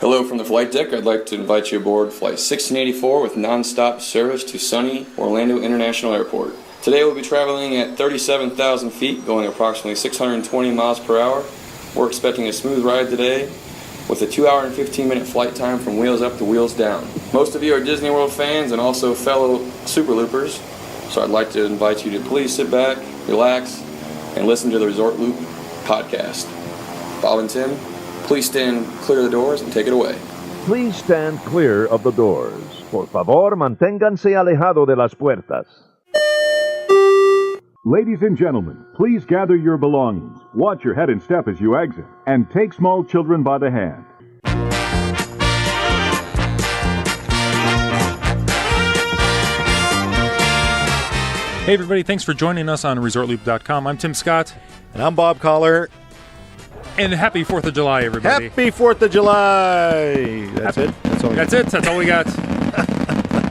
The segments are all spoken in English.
Hello from the flight deck. I'd like to invite you aboard Flight 1684 with non-stop service to sunny Orlando International Airport. Today we'll be traveling at 37,000 feet, going approximately 620 miles per hour. We're expecting a smooth ride today with a 2 hour and 15-minute flight time from wheels up to wheels down. Most of you are Disney World fans and also fellow Super Loopers, so I'd like to invite you to please sit back, relax, and listen to the Resort Loop podcast. Bob and Tim, please stand clear of the doors and take it away. Please stand clear of the doors. Por favor, manténganse alejado de las puertas. Ladies and gentlemen, please gather your belongings. Watch your head and step as you exit, and take small children by the hand. Hey everybody, thanks for joining us on ResortLoop.com. I'm Tim Scott. And I'm Bob Collar. And happy 4th of July, everybody. Happy 4th of July. That's it? That's all we got.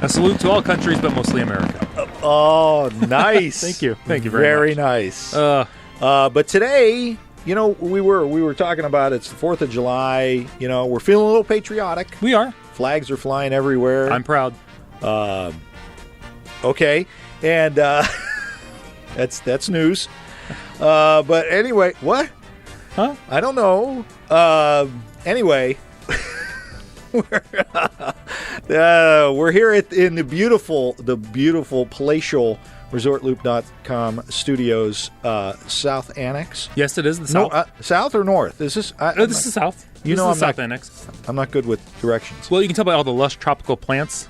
A salute to all countries, but mostly America. Oh, nice. Thank you. Thank you very much. Very nice. But today, we were talking about it's the 4th of July. We're feeling a little patriotic. We are. Flags are flying everywhere. I'm proud. Okay. And that's news. But anyway, what? Huh? I don't know. Anyway, we're here in the beautiful palatial ResortLoop.com studios, South Annex. Yes, it is the South. No, South or North? Is this? This is South. This is I'm South not, Annex. I'm not good with directions. Well, you can tell by all the lush tropical plants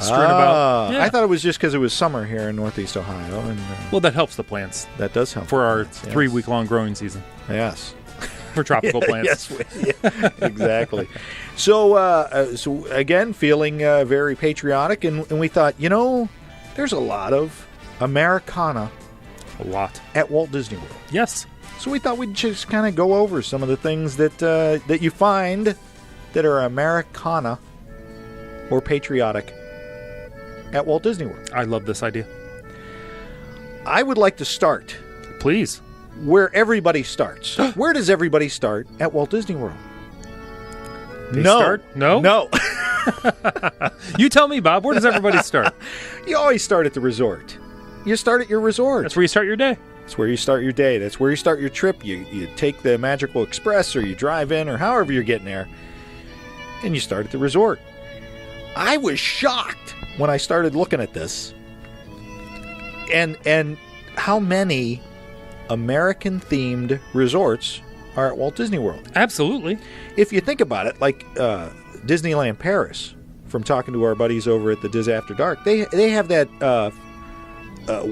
strewn about. Yeah. I thought it was just because it was summer here in Northeast Ohio, and well, that helps the plants. That does help for our 3-week-long growing season. Yes. For tropical plants. Yes, exactly. So again, feeling very patriotic, and we thought, there's a lot of Americana. At Walt Disney World. Yes. So we thought we'd just kind of go over some of the things that you find that are Americana or patriotic at Walt Disney World. I love this idea. I would like to start. Please. Where everybody starts. Where does everybody start at Walt Disney World? No. No. You tell me, Bob. Where does everybody start? You always start at the resort. You start at your resort. That's where you start your day. That's where you start your day. That's where you start your trip. You take the Magical Express, or you drive in, or however you're getting there, and you start at the resort. I was shocked when I started looking at this, and how many American-themed resorts are at Walt Disney World. Absolutely. If you think about it, like Disneyland Paris, from talking to our buddies over at the Diz After Dark, they have that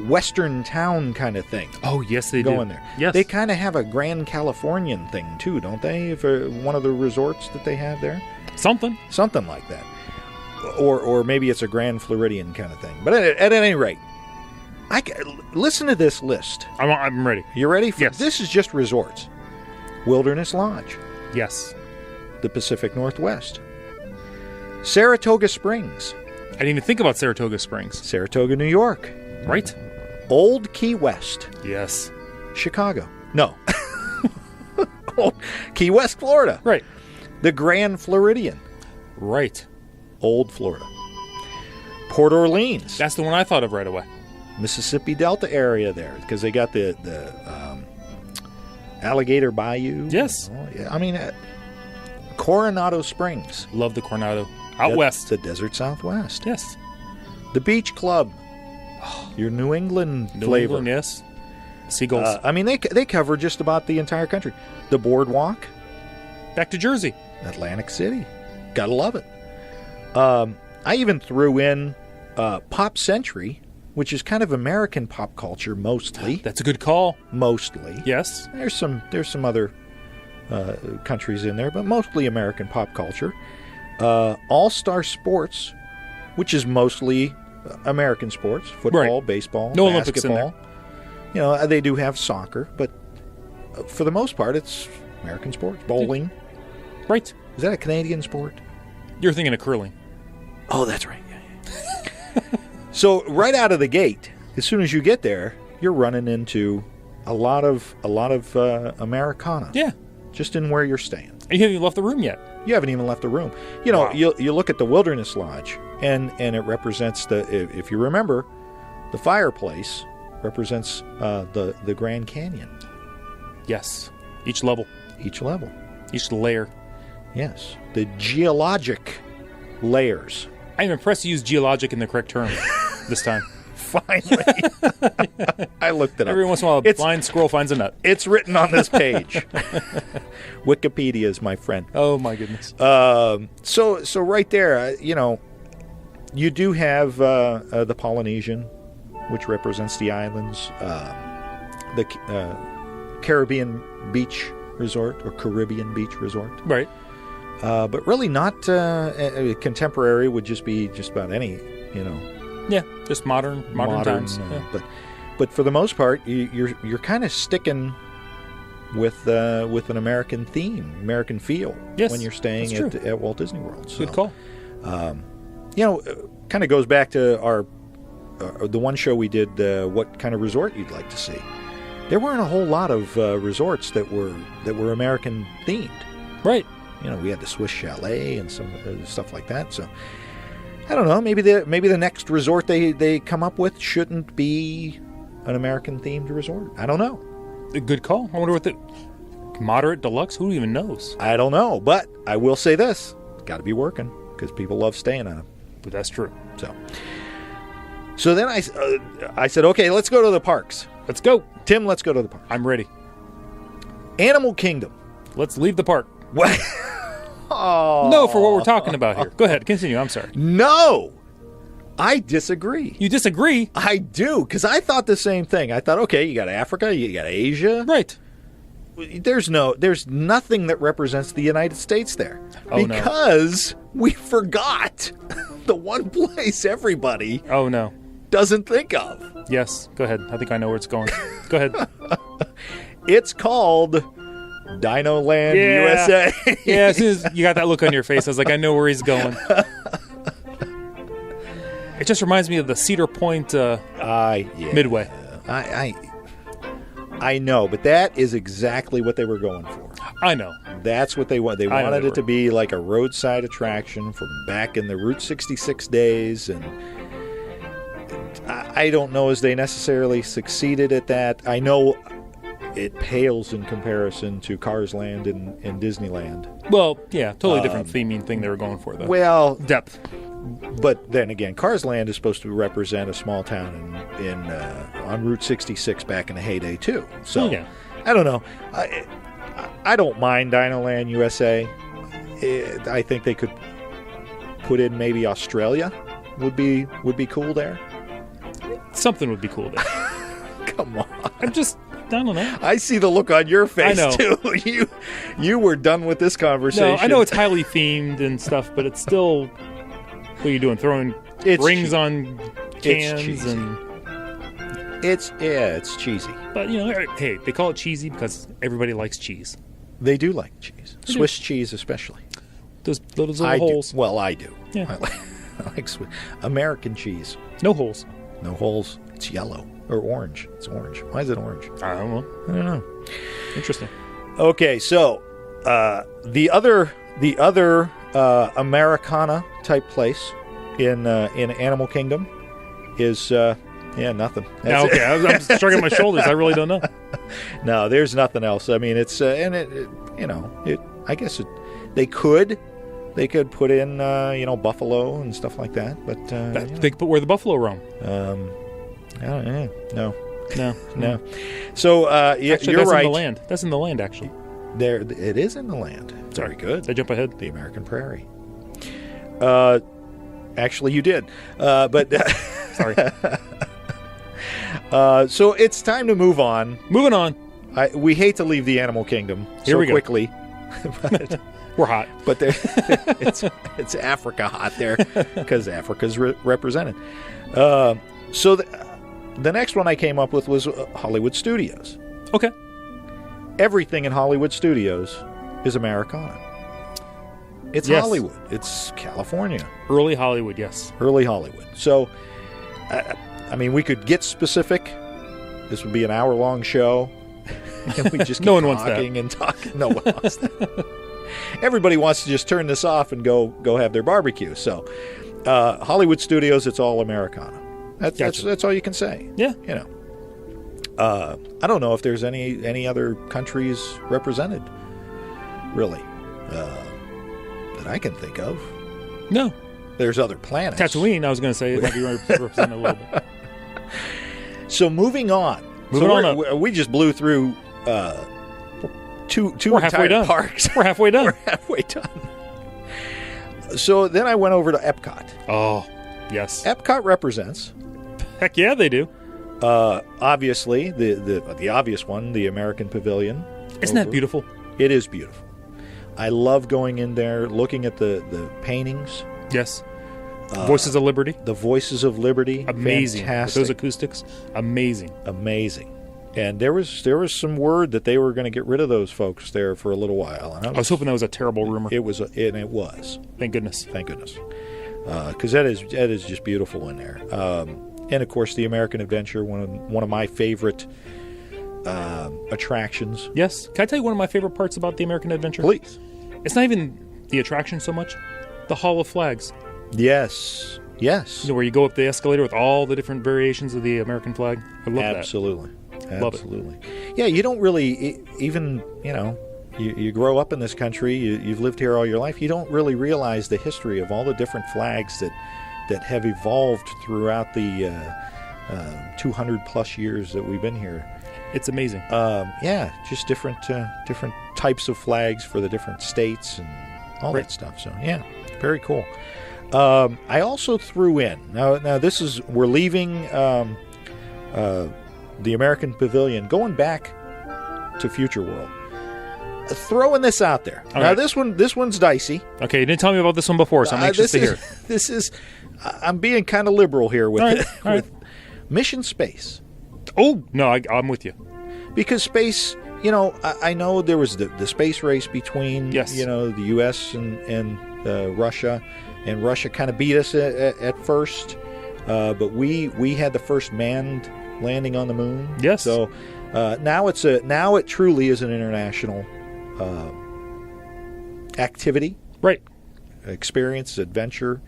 Western town kind of thing. Oh, yes, they going do. There. Yes. They kind of have a Grand Californian thing, too, don't they? For one of the resorts that they have there? Something like that. Or maybe it's a Grand Floridian kind of thing. But at any rate, listen to this list. I'm ready. You ready? Yes. This is just resorts. Wilderness Lodge. Yes. The Pacific Northwest. Saratoga Springs. I didn't even think about Saratoga Springs. Saratoga, New York. Right. Old Key West. Yes. Chicago. No. Key West, Florida. Right. The Grand Floridian. Right. Old Florida. Port Orleans. That's the one I thought of right away. Mississippi Delta area there, because they got the Alligator Bayou. Yes. Oh, yeah. I mean, Coronado Springs. Love the Coronado. Out west. The desert Southwest. Yes. The Beach Club. Your New England flavor. England, yes. Seagulls. I mean, they cover just about the entire country. The Boardwalk. Back to Jersey. Atlantic City. Gotta love it. I even threw in Pop Century, which is kind of American pop culture mostly. That's a good call. Mostly. Yes. There's some other countries in there, but mostly American pop culture. All-Star Sports, which is mostly American sports. Football, right. Baseball, no basketball. Olympics in there. They do have soccer, but for the most part, it's American sports. Bowling. Right. Is that a Canadian sport? You're thinking of curling. Oh, that's right. Yeah. So right out of the gate, as soon as you get there, you're running into a lot of Americana. Yeah. Just in where you're staying. You haven't even left the room yet. You haven't even left the room. You know, Wow. you look at the Wilderness Lodge, and it represents if you remember, the fireplace represents the Grand Canyon. Yes. Each level. Each level. Each layer. Yes. The geologic layers. I'm impressed you used geologic in the correct term this time. Finally. I looked it up. Every once in a while, a blind squirrel finds a nut. It's written on this page. Wikipedia is my friend. Oh, my goodness. So right there, you do have the Polynesian, which represents the islands, the Caribbean Beach Resort or Caribbean Beach Resort. Right. But really not contemporary would just be just about any, Yeah, just modern times. Yeah. But for the most part, you're kind of sticking with an American theme, American feel Yes, when you're staying that's at Walt Disney World. So, Good call. kind of goes back to our the one show we did. What kind of resort you'd like to see? There weren't a whole lot of resorts that were American themed. Right. We had the Swiss Chalet and some stuff like that. So I don't know. Maybe the next resort they come up with shouldn't be an American themed resort. I don't know. A good call. I wonder what the moderate deluxe. Who even knows? I don't know. But I will say this: it's got to be working because people love staying on them. But that's true. So then I said, okay, let's go to the parks. Let's go. Tim, let's go to the park. I'm ready. Animal Kingdom. Let's leave the park. What? Oh. No, for what we're talking about here. Go ahead. Continue. I'm sorry. No. I disagree. You disagree? I do, because I thought the same thing. I thought, okay, you got Africa, you got Asia. Right. There's nothing that represents the United States there. Oh, because we forgot the one place everybody Oh, no. doesn't think of. Yes. Go ahead. I think I know where it's going. Go ahead. It's called Dino Land, USA. Yeah, as soon as you got that look on your face, I was like, I know where he's going. It just reminds me of the Cedar Point Midway. I know, but that is exactly what they were going for. I know. That's what they want. They wanted it to be like a roadside attraction from back in the Route 66 days, and I don't know as they necessarily succeeded at that. I know it pales in comparison to Cars Land and Disneyland. Well, yeah, totally different theming thing they were going for, though. Well, Depth. but then again, Cars Land is supposed to represent a small town on Route 66 back in the heyday too. So yeah. I don't know. I don't mind Dino Land USA. I think they could put in maybe Australia would be cool there. Something would be cool there. Come on. I don't know. I see the look on your face I know. too. You were done with this conversation. No, I know it's highly themed and stuff, but it's still... What are you doing? Throwing rings on cans and... It's cheesy. But, hey, they call it cheesy because everybody likes cheese. They do like cheese. Swiss cheese especially. Those little holes. Well, I do. Yeah. I like American cheese. No holes. No holes. It's yellow. Or orange. It's orange. Why is it orange? I don't know. I don't know. Interesting. Okay, so the other Americana type place in Animal Kingdom is nothing. That's Okay, I'm shrugging my shoulders. I really don't know. No, there's nothing else. I mean, it's I guess they could put in buffalo and stuff like that, but They could put where the buffalo roam. I don't know. No. So Actually, you're that's right. in the land. That's in the land, actually. There, it is in the land. Very good. Did I jump ahead? The American prairie. Actually, you did. But Sorry. So it's time to move on. Moving on. We hate to leave the animal kingdom Here we go. quickly. But, We're hot. but it's Africa hot there because Africa's represented. So the next one I came up with was Hollywood Studios. Okay. Everything in Hollywood Studios is Americana. It's Yes. Hollywood. It's California. Early Hollywood, yes. Early Hollywood. So, I mean, we could get specific. This would be an hour-long show. And we just keep No one wants that. talking and talking. No one wants that. everybody wants to just turn this off and go have their barbecue. So, Hollywood Studios, it's all Americana. That's all you can say. Yeah. You know. I don't know if there's any other countries represented, really, that I can think of. No. There's other planets. Tatooine, I was going to say, might be represented a little bit. So moving on. We just blew through two entire parks. We're halfway done. We're halfway done. So then I went over to Epcot. Oh, yes. Epcot represents. Heck yeah, they do. Obviously, the obvious one, the American Pavilion. Isn't that beautiful? It is beautiful. I love going in there, looking at the paintings. Yes. Voices of Liberty. The Voices of Liberty. Amazing. Fantastic. With those acoustics. Amazing. Amazing. And there was some word that they were going to get rid of those folks there for a little while. And I was hoping that was a terrible rumor. It was. Thank goodness. Thank goodness. Because that is just beautiful in there. And of course, the American Adventure, one of my favorite attractions. Yes. Can I tell you one of my favorite parts about the American Adventure? Please. It's not even the attraction so much. The Hall of Flags. Yes. You know, where you go up the escalator with all the different variations of the American flag. I love that. Absolutely. Love it. Yeah, you don't really, even, you know, you grow up in this country, you've lived here all your life, you don't really realize the history of all the different flags that have evolved throughout the 200-plus years that we've been here. It's amazing. Yeah, just different types of flags for the different states and all that stuff. So, yeah, very cool. I also threw in, now this is, we're leaving the American Pavilion, going back to Future World. Throwing this out there. All now, right. this one's dicey. Okay, you didn't tell me about this one before, so I'm anxious to hear. This is, I'm being kind of liberal here with all right. Mission Space. Oh, no, I'm with you. Because space, you know, I know there was the space race between, you know, the U.S. and Russia, and Russia kind of beat us at first, but we had the first manned landing on the moon. Yes. So now it truly is an international activity, right? Experience, adventure.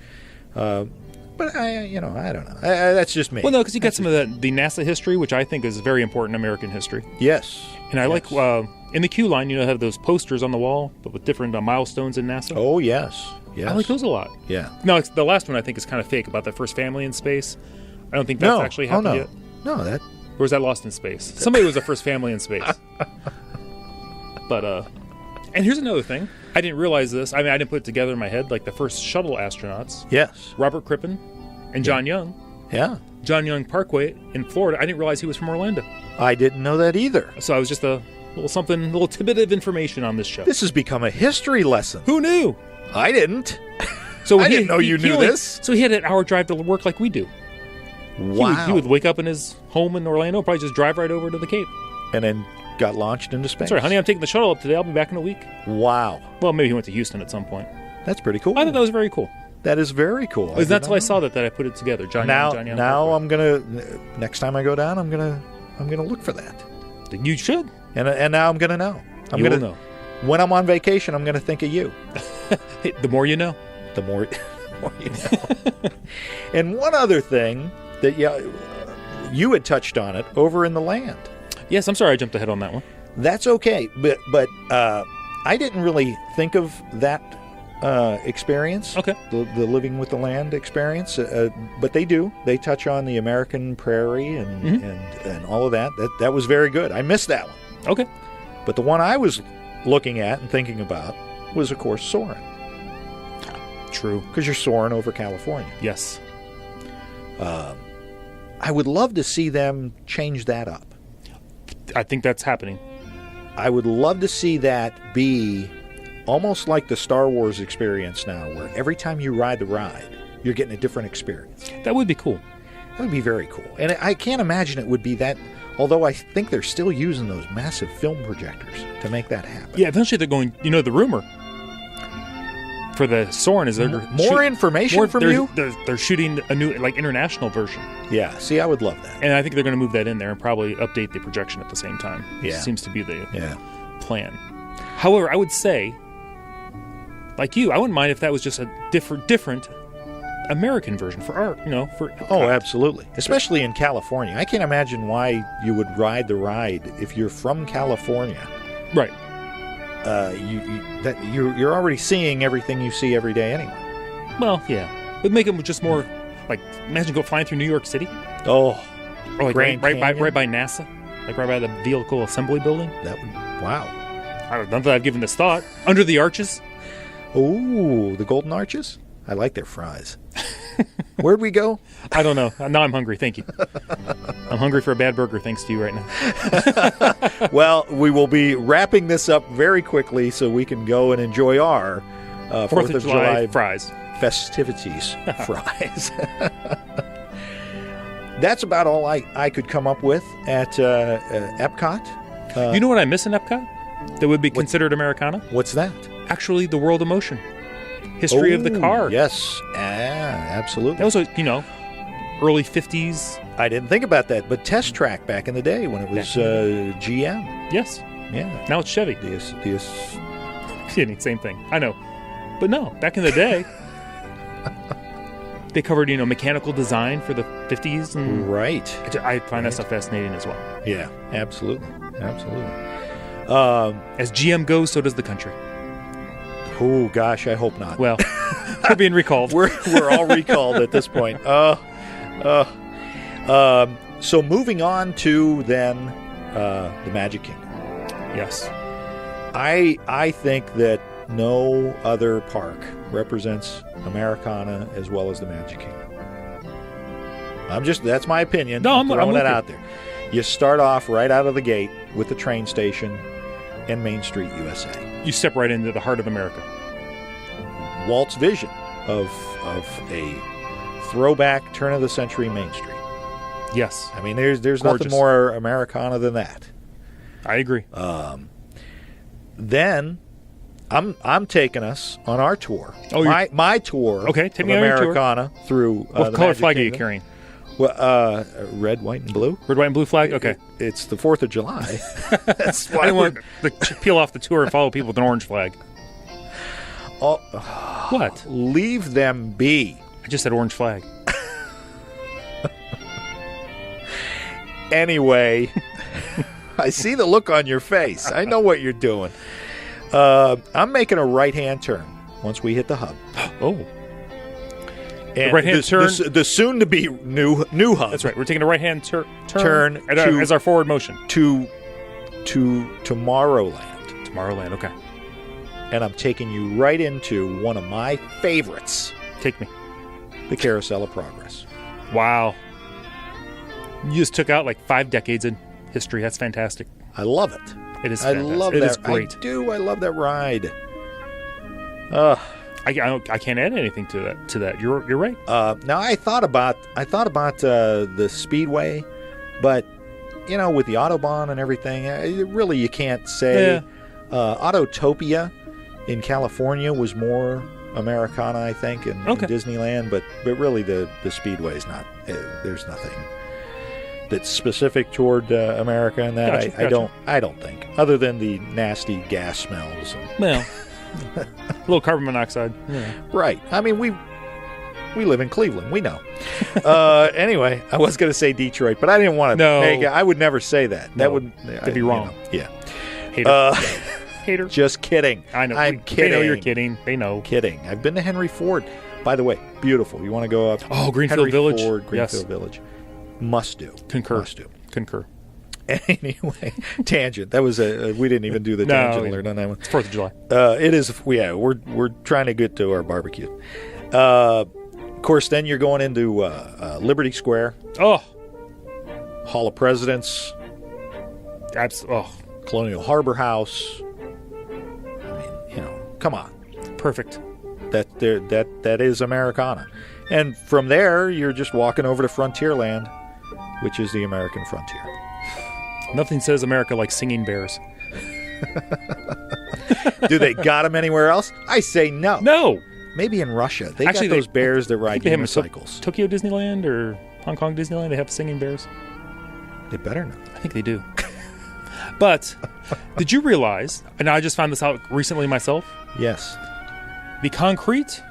But I don't know. That's just me. Well, no, because you got some of the NASA history, which I think is very important in American history. Yes. And I like in the queue line, you know, have those posters on the wall, but with different milestones in NASA. Oh yes. I like those a lot. Yeah. No, the last one I think is kind of fake about the first family in space. I don't think that's actually happened yet. No, that. Or was that Lost in Space? Somebody was the first family in space. But and here's another thing. I didn't realize this. I mean, I didn't put it together in my head. Like the first shuttle astronauts. Yes. Robert Crippen and John Young. Yeah. John Young Parkway in Florida. I didn't realize he was from Orlando. I didn't know that either. So I was just a little tidbit of information on this show. This has become a history lesson. Who knew? I didn't. So I didn't know you knew this. So he had an hour drive to work like we do. Wow. He would wake up in his home in Orlando, probably just drive right over to the Cape. And then got launched into space. Sorry, honey, I'm taking the shuttle up today. I'll be back in a week. Wow. Well, maybe he went to Houston at some point. That's pretty cool. I thought that was very cool. That is very cool. That's why I saw that I put it together. John Young. Now I'm gonna. Next time I go down, I'm gonna look for that. You should. And now I'm gonna know. I'm gonna know. When I'm on vacation, I'm gonna think of you. Hey, the more you know. The more you know. And one other thing that you had touched on it over in the land. Yes, I'm sorry I jumped ahead on that one. That's okay, but I didn't really think of that experience. Okay. The living with the land experience, but they do. They touch on the American prairie and all of that. That was very good. I missed that one. Okay. But the one I was looking at and thinking about was, of course, soaring. True. Because you're soaring over California. Yes. I would love to see them change that up. I think that's happening. I would love to see that be almost like the Star Wars experience now, where every time you ride the ride, you're getting a different experience. That would be cool. That would be very cool. And I can't imagine it would be that, although I think they're still using those massive film projectors to make that happen. Yeah, eventually they're going, the rumor for the Soarin' is they're more information from you? They're shooting a new, international version. Yeah, see, I would love that. And I think they're going to move that in there and probably update the projection at the same time. Yeah. Seems to be the plan. However, I would say like you, I wouldn't mind if that was just a different American version for art. For Oh, absolutely. Especially in California. I can't imagine why you would ride the ride if you're from California. Right. You're already seeing everything you see every day anyway. Well, yeah. It would make them just more like, imagine flying through New York City. Oh, Or like Grand right by Canyon? NASA, like right by the Vehicle Assembly Building. that would, wow. I don't know that I've given this thought. Under the arches. Ooh, the Golden Arches? I like their fries. Where'd we go? I don't know. Now I'm hungry. Thank you. I'm hungry for a bad burger thanks to you right now. Well, we will be wrapping this up very quickly so we can go and enjoy our 4th of July fries. festivities fries. That's about all I could come up with at Epcot. You know what I miss in Epcot? That would be considered Americana? What's that? Actually, the World of Motion. History of the car. Yes, absolutely. That was early 50s. I didn't think about that, but Test Track back in the day when it was GM. Yes. Yeah. Now it's Chevy. The Same thing. I know. But no, back in the day, they covered, mechanical design for the 50s. And right. I find that stuff fascinating as well. Yeah, absolutely. Absolutely. As GM goes, so does the country. Oh, gosh, I hope not. Well, we're being recalled. We're all recalled at this point. So moving on to then the Magic Kingdom. Yes. I think that no other park represents Americana as well as the Magic Kingdom. That's my opinion. No, I'm throwing with that you. out there. You start off right out of the gate with the train station and Main Street, USA. You step right into the heart of America. Walt's vision of a throwback turn of the century Main Street. Yes. I mean, there's nothing Gorgeous. more Americana than that. I agree. Then I'm taking us on our tour. Oh, my tour. Okay, take of me on your tour. Americana through What the color Magic flag are you Kingdom. carrying? Well, red, white, and blue. Red, white, and blue flag? Okay. It's the 4th of July. That's I why didn't want to peel off the tour and follow people with an orange flag. What? Leave them be. I just said orange flag. Anyway, I see the look on your face. I know what you're doing. I'm making a right-hand turn once we hit the hub. Oh. And right-hand turn? The soon-to-be new hub. That's right. We're taking a right-hand Turn as our forward motion. to Tomorrowland. Tomorrowland, okay. And I'm taking you right into one of my favorites, Take me. the Carousel of Progress. Wow. You just took out like 5 decades in history. That's fantastic. I love it. It is I fantastic. love It that. is great. I do. I love that ride. I can't add anything to that. You're right. Now I thought about the Speedway, but with the Autobahn and everything, really you can't say. Autotopia in California was more Americana, I think, in Disneyland, but really the Speedway is not. There's nothing that's specific toward America in that. Gotcha. I don't think, other than the nasty gas smells. Well, a little carbon monoxide. Yeah. Right. I mean, we live in Cleveland. We know. Anyway, I was going to say Detroit, but I didn't want to. No. I would never say that. No, That'd be wrong. Yeah. Hater. Hater. Just kidding. I know. I'm kidding. They know you're kidding. They know. Kidding. I've been to Henry Ford. By the way, beautiful. You want to go up? Oh, Greenfield Henry Village. Ford, Greenfield Yes. Village. Must do. Concur. Must do. Concur. Anyway, tangent. That was we didn't even do the tangent alert on that one. It's 4th of July. It is. Yeah, we're trying to get to our barbecue. Of course, then you're going into Liberty Square, Oh, Hall of Presidents, Colonial Harbor House. I mean, come on. perfect. That is Americana. And from there, you're just walking over to Frontierland, which is the American frontier. Nothing says America like singing bears. Do they got them anywhere else? I say no. No. Maybe in Russia. They Actually, got those bears that ride They have them in unicycles. Tokyo Disneyland or Hong Kong Disneyland. They have singing bears. They better not. I think they do. But did you realize, and I just found this out recently myself, Yes. be concrete.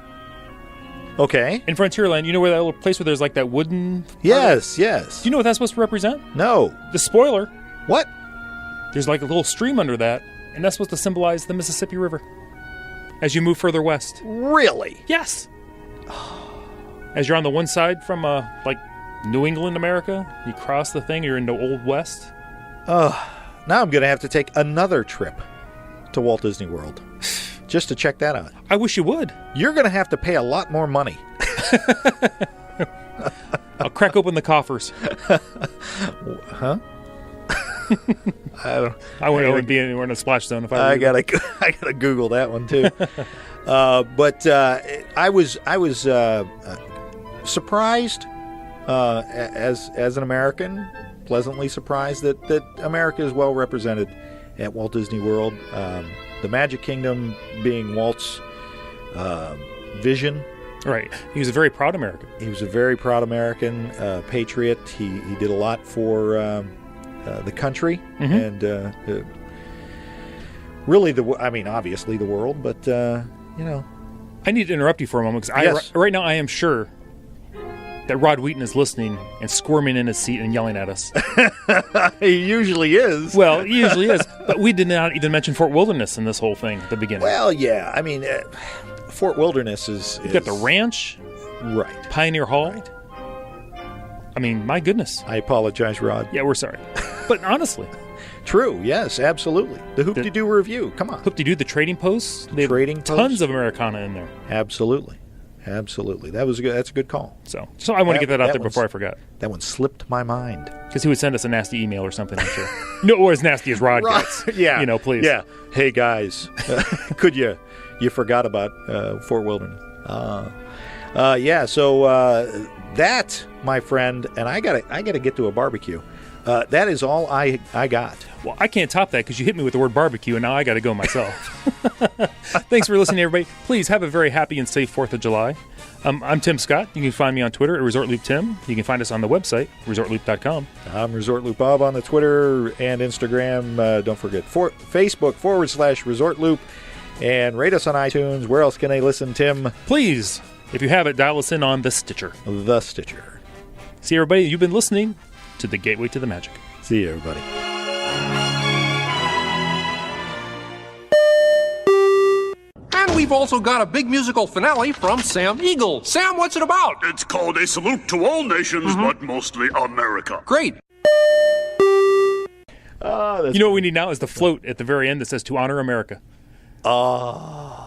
Okay. In Frontierland, you know where that little place where there's like that wooden... Yes, yes. Do you know what that's supposed to represent? No. The spoiler. What? There's like a little stream under that, and that's supposed to symbolize the Mississippi River as you move further west. Really? Yes. As you're on the one side from like New England, America, you cross the thing, you're into Old West. Now I'm going to have to take another trip to Walt Disney World just to check that out. I wish you would. You're going to have to pay a lot more money. I'll crack open the coffers. Huh? I wouldn't be anywhere in a splash zone if I were I you. gotta Google that one too. But I was surprised as an American, pleasantly surprised that America is well represented at Walt Disney World. The Magic Kingdom being Walt's vision. Right. He was a very proud American. He was a very proud American, patriot. He did a lot for the country and really obviously the world, but you know. I need to interrupt you for a moment because Yes. right now I am sure that Rod Wheaton is listening and squirming in his seat and yelling at us. He usually is. Well, he usually is, but we did not even mention Fort Wilderness in this whole thing at the beginning. Well, yeah. I mean, Fort Wilderness is... You've got the ranch, right. Pioneer Hall. Right. I mean, my goodness. I apologize, Rod. Yeah, we're sorry. But honestly, True, yes, absolutely. The Hoop-de-Doo review, come on. Hoop-de-Doo, the trading posts. They have Trading tons posts? of Americana in there. Absolutely. That's a good call. So I want to get that out there one's- before I forgot. That one slipped my mind. Because he would send us a nasty email or something, I'm sure. No, or as nasty as Rod gets. Yeah. You know, please. Yeah. Hey, guys, could you forgot about Fort Wilderness. So that, my friend, and I gotta get to a barbecue. That is all I got. Well, I can't top that because you hit me with the word barbecue, and now I got to go myself. Thanks for listening, everybody. Please have a very happy and safe 4th of July. I'm Tim Scott. You can find me on Twitter at ResortLoop.Tim. You can find us on the website, ResortLoop.com. I'm ResortLoop Bob on the Twitter and Instagram. Don't forget Facebook/ResortLoop. And rate us on iTunes. Where else can they listen, Tim? Please, if you have it, dial us in on the Stitcher. The Stitcher. See, everybody, you've been listening to The Gateway to the Magic. See you, everybody. And we've also got a big musical finale from Sam Eagle. Sam, what's it about? It's called A Salute to All Nations, but mostly America. Great. You know what we need now is the float at the very end that says, "To Honor America." Ah.